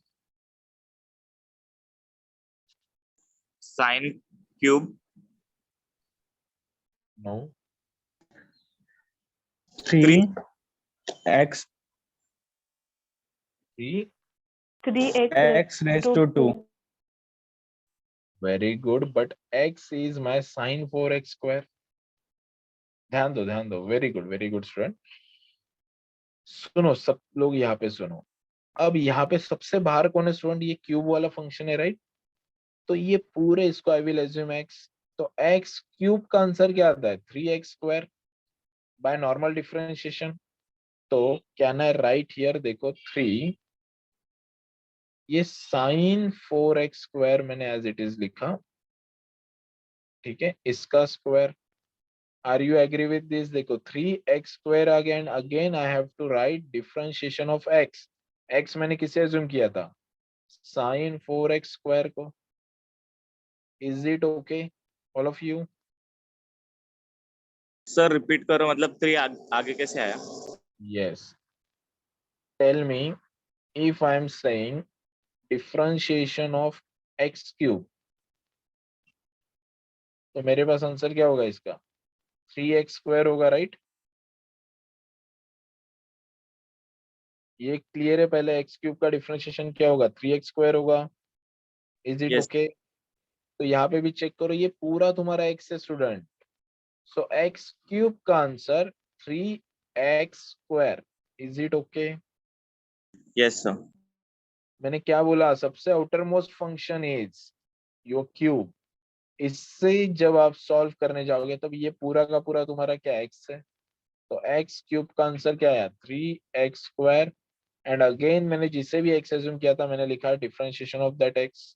Sine cube. No. 3x 3x x raised to 2. Very good, but x is my sine 4x square. ध्यान दो, वेरी गुड स्टूडेंट। सुनो सब लोग, यहाँ पे सुनो। अब यहाँ पे सबसे बाहर कौन है स्टूडेंट? ये क्यूब वाला फंक्शन है, राइट? तो ये पूरे इसको आई विल एज्यूम x, तो x क्यूब का आंसर क्या आता है? 3x square by normal differentiation. तो कैन आई राइट हियर, देखो 3, ये साइन 4x स्क्वायर मैंने एज इट इज लिखा, ठीक है, इसका square. Are you agree with this? देखो 3x स्क्वायर आ गया, and again I have to write differentiation of x। x मैंने किसे एज्यूम किया था? साइन 4x स्क्वायर को। Is it okay all of you? Sir repeat करो, मतलब 3 आगे कैसे आया? Yes. Tell me, if I am saying differentiation of x cube, तो मेरे पास आंसर क्या होगा इसका? 3x स्क्वायर होगा, राइट? ये क्लियर है? पहले x क्यूब का डिफरेंशिएशन क्या होगा? 3x स्क्वायर होगा। Is it Yes. ओके? तो यहाँ पे भी चेक करो, ये पूरा तुम्हारा x है स्टूडेंट, सो x क्यूब का answer 3x square. Is it okay? Yes sir. मैंने क्या बोला? सबसे outer most function is your cube. इससे जब आप सॉल्व करने जाओगे तब ये पूरा का पूरा तुम्हारा क्या x है, तो x क्यूब का आंसर क्या आया? 3x स्क्वायर, एंड अगेन मैंने जिसे भी x एज्यूम किया था मैंने लिखा differentiation of that x।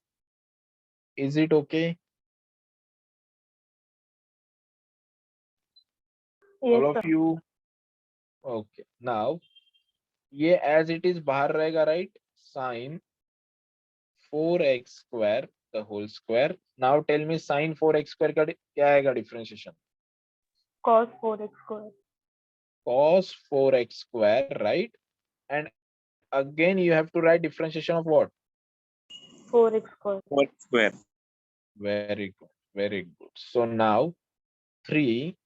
Is it okay all yes of sir. You? Okay, now ये एज इट इज बाहर रहेगा, right? Sine 4x square the whole square. Now tell me, sine 4x square का क्या आएगा differentiation? cos 4x square. cos 4x square, right? And again you have to write differentiation of what? 4x square. 4 square. Very good, very good. So now 3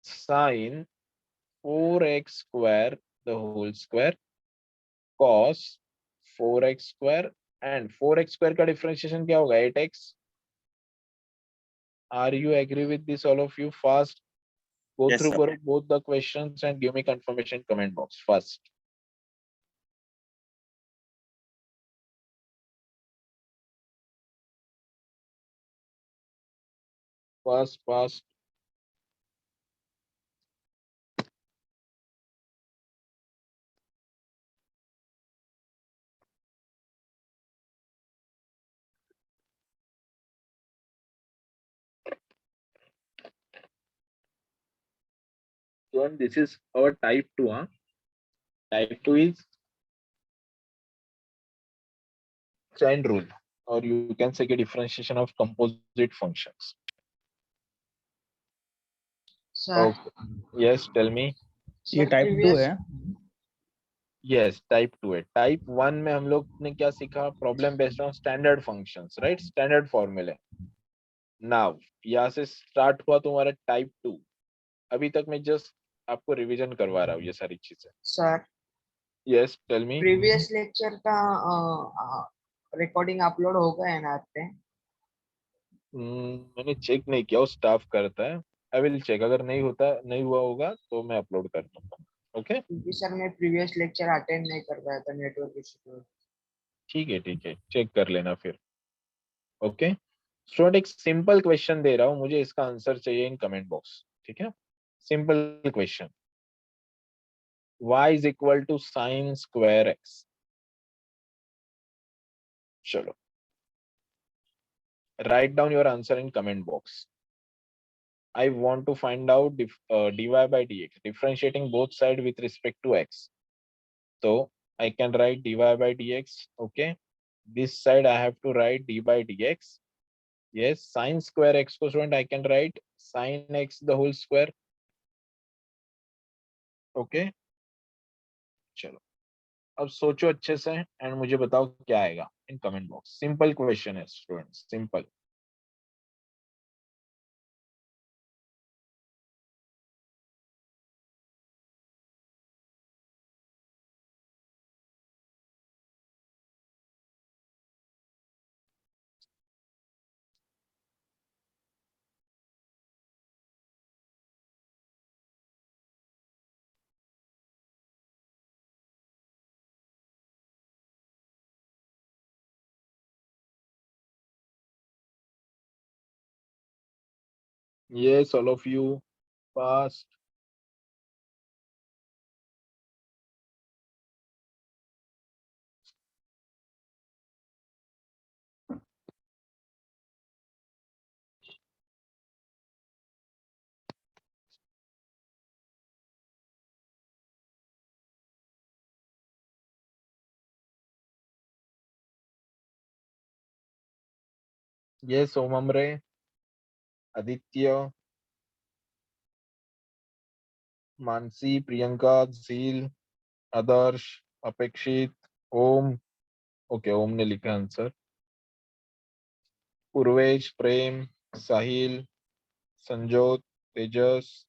sine 4x square the whole square cos 4x square and 4x square का differentiation क्या होगा? 8x. Are you agree with this, all of you? Fast go Yes, through sir. करो both the questions and give me confirmation comment box first. Fast. So this is our type 2, huh? Type 2 is chain rule, or you can say a differentiation of composite functions. Sir Okay. Yes, tell me. ये sir type 2 previous है. Yes, type 2 है. Type 1 में हम लोग ने क्या सीखा? Problem based on standard functions, right? Standard फॉर्मूले. नाउ यहाँ से स्टार्ट हुआ तुम्हारा टाइप 2. अभी तक मैं जस्ट आपको रिवीजन करवा रहा हूँ ये सारी चीजें. Sir yes, tell me. Previous lecture का रिकॉर्डिंग अपलोड हो गया है ना आप पे? मैंने चेक नहीं किया, वो स्टाफ करता है. I will check. अगर नहीं हुआ होगा तो मैं अपलोड कर दूंगा. ओके, क्योंकि सर मैं प्रीवियस लेक्चर अटेंड नहीं कर पाया था नेटवर्क इशू। ठीक है, चेक कर लेना फिर. ओके स्टूडेंट, एक सिंपल क्वेश्चन दे रहा हूँ, मुझे इसका आंसर चाहिए इन कमेंट बॉक्स. ठीक है, simple question. y is equal to sin square x. चलो, write down your answer in comment box. I want to find out dy by dx, differentiating both sides with respect to x. So I can write dy by dx. Okay, this side I have to write d by dx. Yes, sin square x को student I can write sin x the whole square. Okay, चलो अब सोचो अच्छे से and मुझे बताओ क्या आएगा in comment box. Simple question है students, simple. Yes, all of you, fast. Yes, Omamre, Aditya, Mansi, Priyanka, Zeel, Adarsh, Apekshit, Om. Okay, Om ने लिखा answer. Purvesh, Prem, Sahil, Sanjot, Tejas.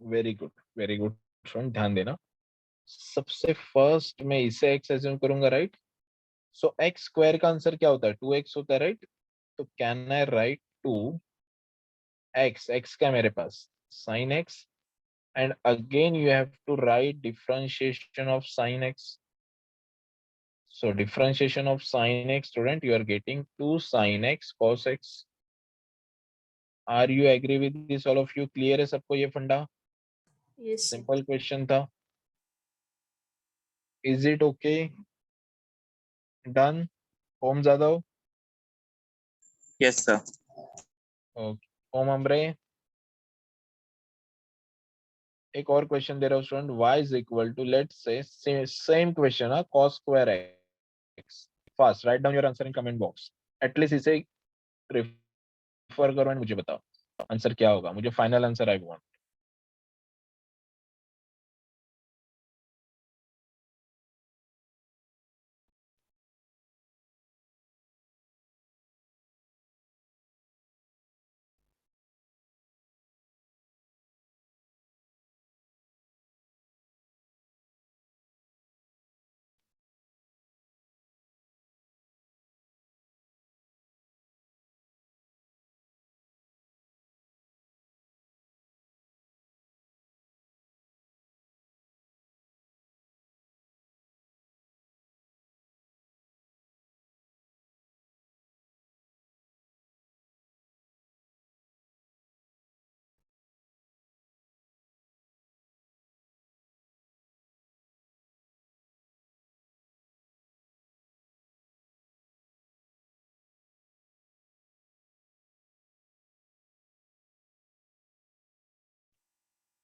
Very good, very good. ध्यान देना. सबसे फर्स्ट मैं इसे x एज्यूम करूंगा, right? So x square का आंसर क्या होता है? 2x होता है, राइट? तो can I right 2x, x क्या है मेरे पास? sin x. And again you have to write differentiation of sin x. So differentiation of sin x, student, you are getting 2 sin x cos x. Are you agree with this, all of you? Clear है सबको ये फंडा? Yes, sir. Simple question था. Is it okay? Done? Om Jadhav? Yes, sir. Okay. Om Ambre? एक और question दे रहा हूँ student. y is equal to, let's say, same question, cos square x. Fast, write down your answer in comment box. At least इसे differ करो and मुझे बताओ answer क्या होगा. मुझे final answer I want.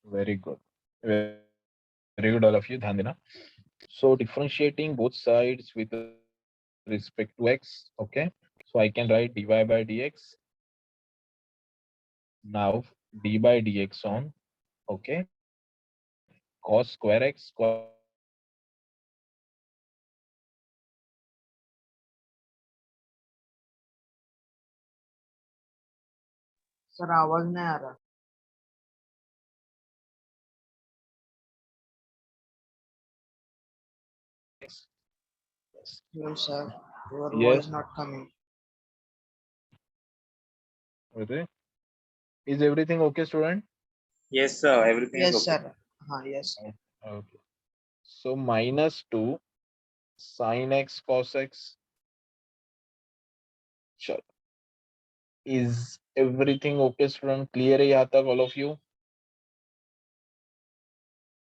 Very good. Very good, all of you. ध्यान देना. So differentiating both sides with respect to x. Okay. So I can write dy by dx. Now d by dx on. Okay. Cos square x square. Sir आवाज नहीं आ रहा. Yes. No, sir. Your Yes. voice not coming. Okay. Is everything okay, student? Yes, sir. Everything is Yes, okay. sir. Yes. Okay. So minus 2 sin x cos x. Sure. Is everything okay, student? Clear है यहाँ तक, all of you?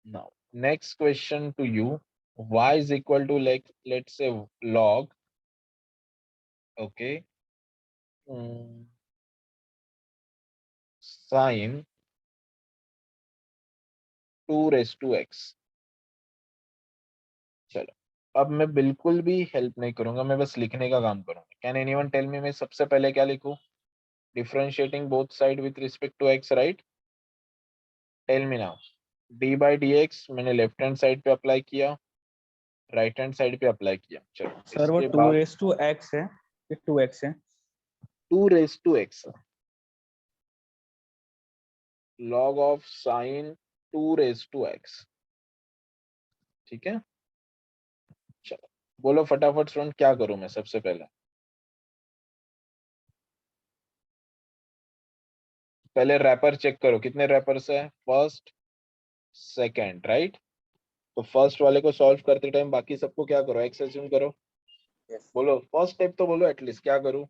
Now, next question to you. Y is equal to, like, let's say log. Okay. Sin 2 raised to x. चलो, अब मैं बिल्कुल भी help नहीं करूंगा, मैं बस लिखने का काम करूंगा. कैन एनीवन टेल मी मैं सबसे पहले क्या लिखूं? Differentiating both side with respect to x, right? Tell me now. d by dx मैंने लेफ्ट हैंड साइड पे अप्लाई किया, राइट हैंड साइड पे अप्लाई किया. चलो सर वो इसके 2 बाद रेस टू एक्स है, ये 2x है. 2 raised to x log of sin 2 raised to x. ठीक है, चलो बोलो फटाफट स्टूडेंट, क्या करूं मैं सबसे पहले? पहले रैपर चेक करो, कितने रैपर्स है? First, second, right? तो फर्स्ट वाले को सॉल्व करते टाइम बाकी सबको क्या करो? एक्स अज्यूम करो. Yes. बोलो फर्स्ट स्टेप तो बोलो एटलीस्ट, क्या करूं?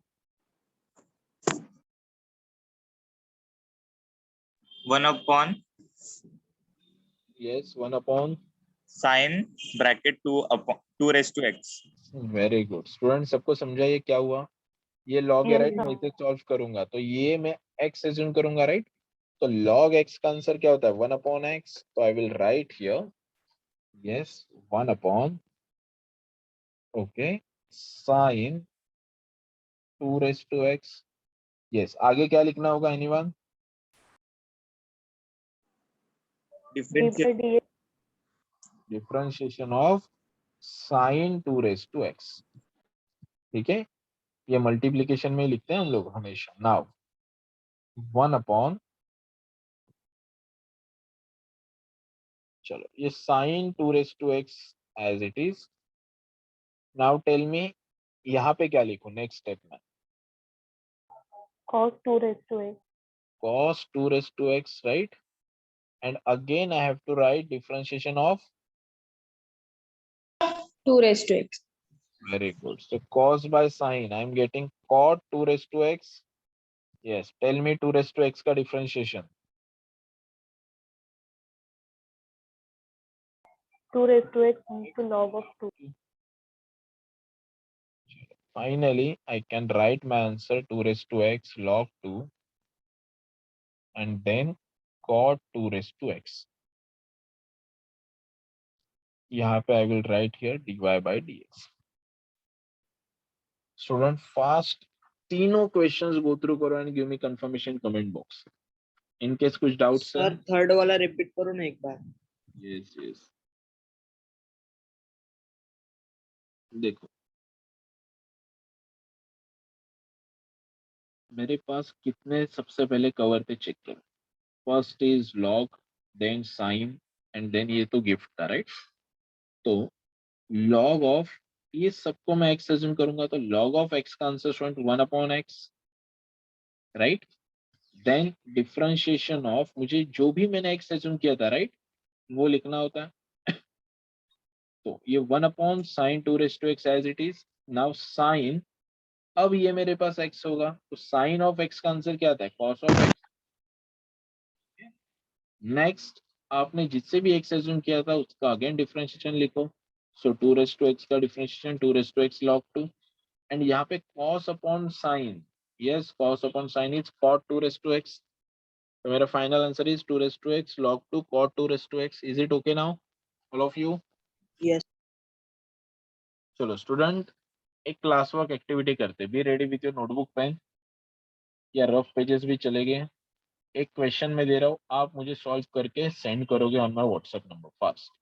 1 upon yes, 1 upon. sin bracket 2 upon 2 raised to x. Very good student, सबको समझाइए क्या हुआ. ये लॉग है, Yes, राइट? sir. मैं इसे सॉल्व करूंगा तो ये मैं एक्स अज्यूम करूंगा, राइट? तो log x का आंसर क्या होता है? 1 अपॉन x. तो आई will right here, yes, 1 upon, okay, sin 2 raised to x. Yes, आगे क्या लिखना होगा anyone? D Differentiate by dx. Differentiation of sin 2 raised to x. ठीक है, ये मल्टीप्लीकेशन में ही लिखते हैं हम लोग हमेशा. नाउ 1 अपॉन, चलो ये sin 2 raised to x as it is. Now tell me यहाँ पे क्या लिखूं नेक्स्ट स्टेप में? Cos 2 raised to x. cos 2 raised to x, right? And again I have to write differentiation of, 2 raised to x. very good. So cos by sin, I am getting cot 2 raised to x. Yes, tell me 2 raised to x का differentiation. 2 raised to x into log of 2. Finally, I can write my answer 2 raised to x log 2 and then cot 2 raised to x. यहाँ पे I will write here dy by dx. Student, fast तीनों questions गो through करो and give me confirmation comment box in case कुछ doubts है। Sir third वाला repeat करो ना एक बार। यस यस, देखो मेरे पास कितने सबसे पहले कवर पे चेक करो। First is log, then sine and then ये तो गिफ्ट था राइट। तो लॉग ऑफ ये सबको मैं एक्स एज्यूम करूंगा तो लॉग ऑफ एक्स का answer student 1/x right. Then differentiation of मुझे जो भी मैंने एक्स एज्यूम किया था राइट वो लिखना होता है। तो ये 1/sin 2x as it is. Now sine, अब ये मेरे पास x होगा तो साइन ऑफ x का आंसर क्या था, cos ऑफ x। नेक्स्ट आपने जिससे भी x एज्यूम किया था उसका अगेन डिफरेंशिएशन लिखो। सो 2x का डिफरेंशिएशन 2x log 2 एंड यहाँ पे cos upon sine, yes cos upon sine is cot 2x। तो मेरा final answer is 2x log 2 cot 2x। Is it okay now all of you? Yes. चलो student एक class work activity करते, be ready with your notebook pen या rough pages भी चलेंगे। एक question में दे रहा हूँ, आप मुझे सॉल्व करके सेंड करोगे on my WhatsApp number fast.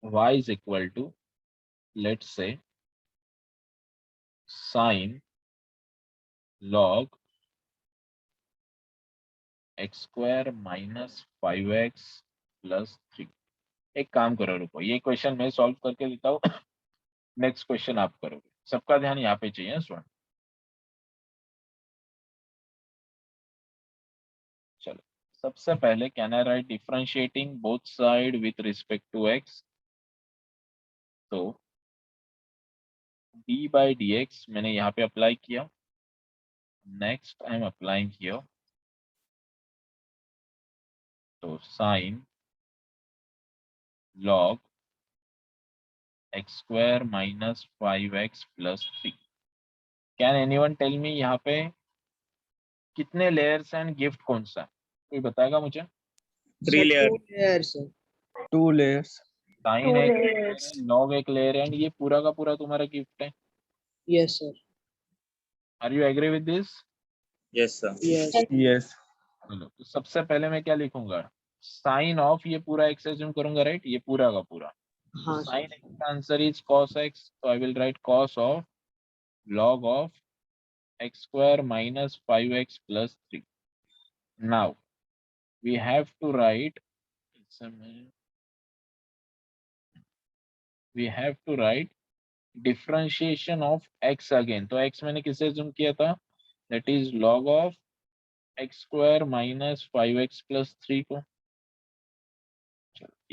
y is equal to let's say sin log x square minus 5x plus 3। एक काम करो, रुको ये क्वेश्चन मैं सॉल्व करके देता हूँ। नेक्स्ट क्वेश्चन आप करोगे। सबका ध्यान यहाँ पे चाहिए स्टूडेंट। चलो सबसे पहले can I write differentiating both side with respect to x। तो d by dx मैंने यहाँ पे अप्लाई किया। Next I am applying here तो sine log x square minus 5x plus 3। Can anyone tell me यहाँ पे कितने लेयर्स एंड गिफ्ट कौन सा है? कोई बताएगा मुझे? 3 layer. Layers. 2 layers. Sine Two एक layers. लॉग एक लेयर एंड ये पूरा का पूरा तुम्हारा गिफ्ट है। Yes sir. Are you agree with this? Yes sir. Yes. Yes. चलो तो सबसे पहले मैं क्या लिखूंगा, साइन ऑफ ये पूरा एक्स एज्यूम करूंगा राइट, ये पूरा का पूरा। हाँ साइन सर। एक्स का आंसर इज cos x, तो आई will right cos of log of x square minus 5x plus 3। now we have to write differentiation of x again। तो x मैंने किसे assume किया था, that is log of x square minus 5x plus 3 को।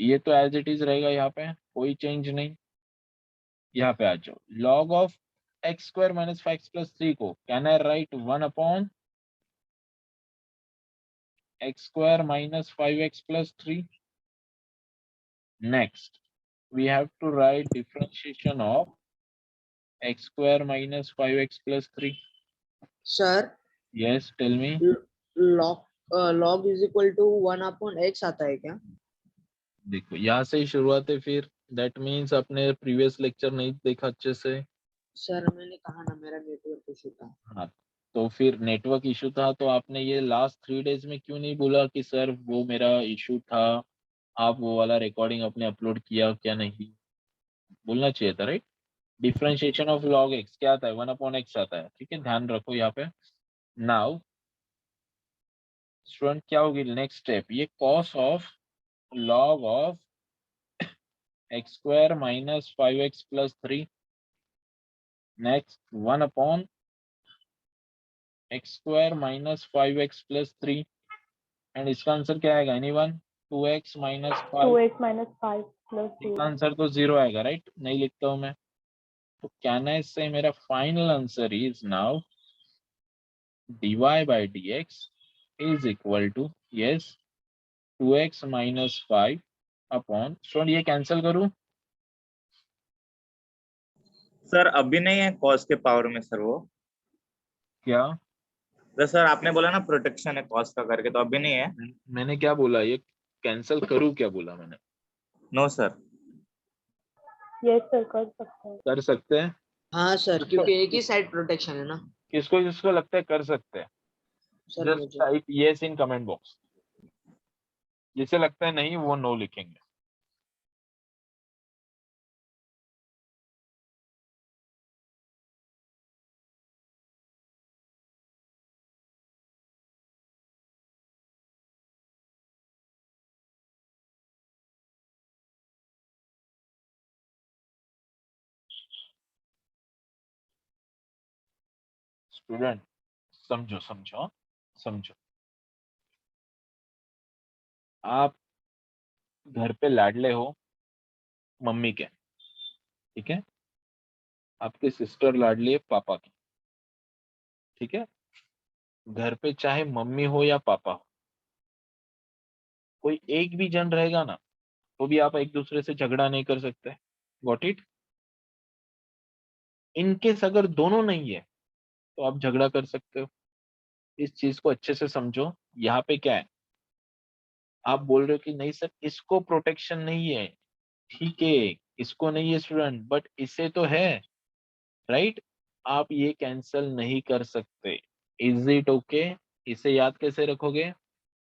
ये तो as it is रहेगा, यहाँ पे कोई चेंज नहीं। यहाँ पे आ जाओ, log of x square minus 5x plus 3 को can I write 1/x square minus 5x plus 3। next we have to write differentiation of x square minus 5x plus 3। Sir yes tell me। log is equal to 1/x आता है क्या? देखो यहाँ से ही शुरुआत है, फिर दैट मीन्स आपने प्रीवियस लेक्चर नहीं देखा अच्छे से। सर मैंने कहा ना मेरा नेटवर्क इशू था। हाँ तो फिर नेटवर्क इशू था तो आपने ये लास्ट 3 डेज में क्यों नहीं बोला कि सर वो मेरा इशू था, आप वो वाला रिकॉर्डिंग अपने अपलोड किया क्या नहीं, बोलना चाहिए था right. Differentiation of log x क्या आता है, 1/x आता है, ठीक है ध्यान रखो यहाँ पे। नाउ स्टूडेंट क्या होगी नेक्स्ट स्टेप, ये cos of log of x square minus 5x plus 3। next 1/x square minus 5x plus 3 and इसका आंसर क्या आएगा anyone, 2x minus 5। 2x minus 5 plus 3. इसका आंसर तो 0 आएगा राइट, नहीं लिखता हूं मैं। तो कैन आई से मेरा final answer is now dy by dx is equal to yes 2x minus 5 upon, student ये कैंसिल करूं सर अभी नहीं है कॉस के पावर में सर वो। क्या? तो सर आपने बोला ना प्रोटेक्शन है कॉस का करके, तो अभी नहीं है। मैंने क्या बोला, ये कैंसिल करूं क्या बोला मैंने? No sir. Yes sir, कर सकते हैं. कर सकते हैं। हाँ सर, क्योंकि एक ही साइड प्रोटेक्शन है ना किसको किसको लगता है कर सकते हैं? सर जस्ट मुझे। Type yes in comment box. जिसे लगता है नहीं वो नो लिखेंगे। स्टूडेंट समझो समझो समझो। आप घर पे लाडले हो मम्मी के, ठीक है? आपकी सिस्टर लाडली है पापा की, ठीक है? घर पे चाहे मम्मी हो या पापा हो, कोई एक भी जन रहेगा ना तो भी आप एक दूसरे से झगड़ा नहीं कर सकते। Got it? इनकेस अगर दोनों नहीं है तो आप झगड़ा कर सकते हो। इस चीज को अच्छे से समझो। यहाँ पे क्या है, आप बोल रहे हो कि नहीं सर इसको प्रोटेक्शन नहीं है, ठीक है इसको नहीं है स्टूडेंट, बट इसे तो है, राइट? आप ये कैंसल नहीं कर सकते। Is it okay? इसे याद कैसे रखोगे?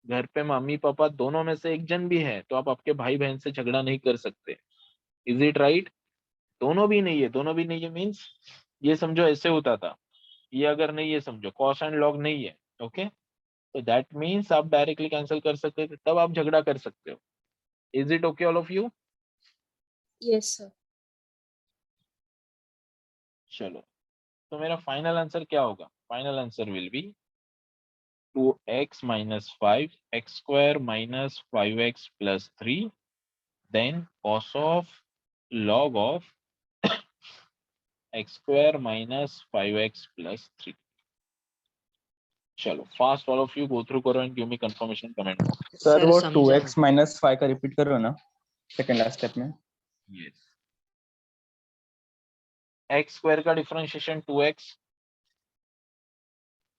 घर पे मम्मी पापा दोनों में से एक जन भी है तो आप आपके भाई बहन से झगड़ा नहीं कर सकते। Is it right? दोनों भी नहीं है, दोनों भी नहीं है मीन्स ये समझो ऐसे होता था, ये अगर नहीं है समझो कॉस एंड लॉग नहीं है, ओके? तो दैट मीन्स आप डायरेक्टली कैंसिल कर सकते थे, तब आप झगड़ा कर सकते हो। Is it okay all of you? Yes, sir. चलो, तो मेरा फाइनल आंसर क्या होगा? Final answer will be 2x minus 5 x square minus 5x plus 3 then cos of log of x square minus 5x plus 3. चलो fast all of you go through करो and give me confirmation comment box. Sir वो समझा। 2x minus 5 का repeat करो ना second last step में। Yes, x square का differentiation 2x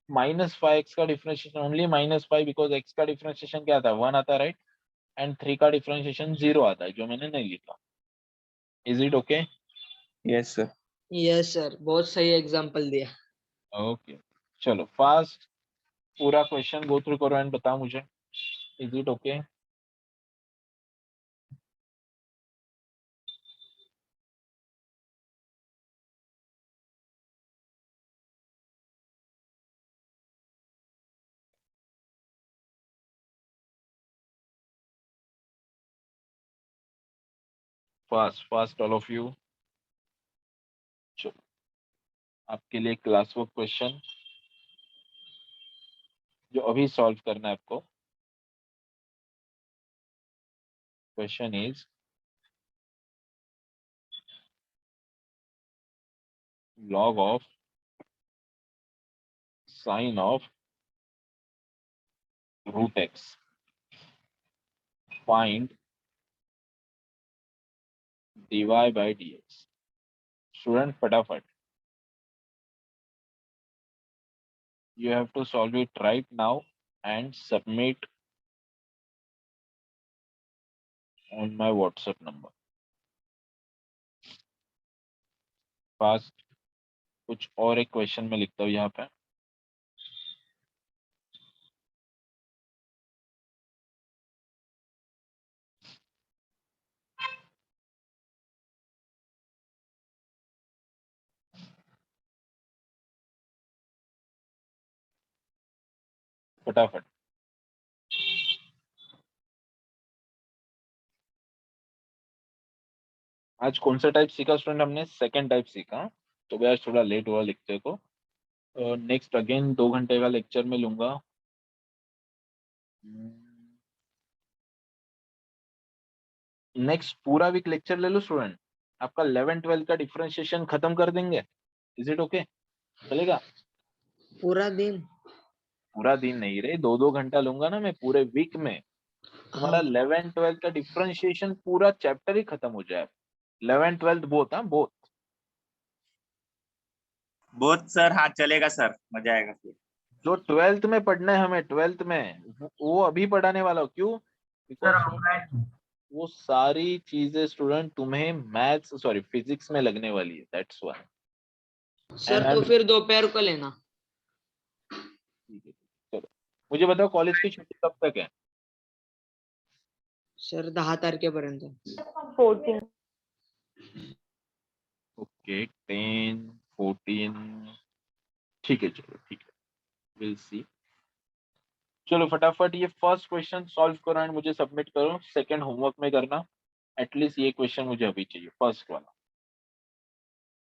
minus 5x का differentiation only minus 5 because x का डिफरेंशिएशन क्या था 1 आता, राइट? एंड 3 का डिफरेंशिएशन 0 आता है जो मैंने नहीं लिखा। Is it okay? Yes sir. Yes sir, बहुत सही एग्जांपल दिया। ओके, चलो फास्ट पूरा क्वेश्चन गो थ्रू करो एंड बताओ मुझे। Is it okay? Fast fast all of you. चलो आपके लिए क्लास वर्क क्वेश्चन जो अभी सॉल्व करना है आपको। Question is log of sin of root x, find dy by dx। Student फटाफट, you have to solve it right now and submit on my WhatsApp number। Fast, कुछ और एक question में लिखता हूँ यहाँ पे। फटाफट। आज कौन सा टाइप सीखा स्टूडेंट? हमने सेकंड टाइप सीखा, तो भी आज थोड़ा लेट हुआ लिखते को। नेक्स्ट अगेन 2 घंटे का लेक्चर में लूंगा। नेक्स्ट पूरा वीक लेक्चर ले लो स्टूडेंट, आपका 11-12 का डिफरेंशिएशन खत्म कर देंगे। Is it okay? चलेगा? पूरा दिन? पूरा दिन नहीं रे, 2-2 घंटा लूंगा ना मैं पूरे वीक में। तुम्हारा हाँ 11-12 का डिफरेंशिएशन पूरा चैप्टर ही खत्म हो जाए। 11-12 बोथ, हाँ बोथ। बोथ सर, हाँ चलेगा सर, मजा आएगा फिर। जो 12th में पढ़ना है हमें, 12th में वो अभी पढ़ाने वाला हूँ। क्यों? बिकॉज वो सारी चीजें स्टूडेंट तुम्हें मैथ्स सॉरी फिजिक्स में लगने वाली है, दैट्स व्हाई। सर तो And- फिर दोपहर को लेना। ठीक है, चलो मुझे बताओ कॉलेज की छुट्टी कब तक है? सर 10 तारखेपर्यंत। 14. ओके 10, 14 ठीक है, चलो ठीक है, विल सी। चलो फटाफट ये फर्स्ट क्वेश्चन सॉल्व करो एंड मुझे सबमिट करो। सेकंड होमवर्क में करना, एटलीस्ट ये क्वेश्चन मुझे अभी चाहिए, फर्स्ट वाला।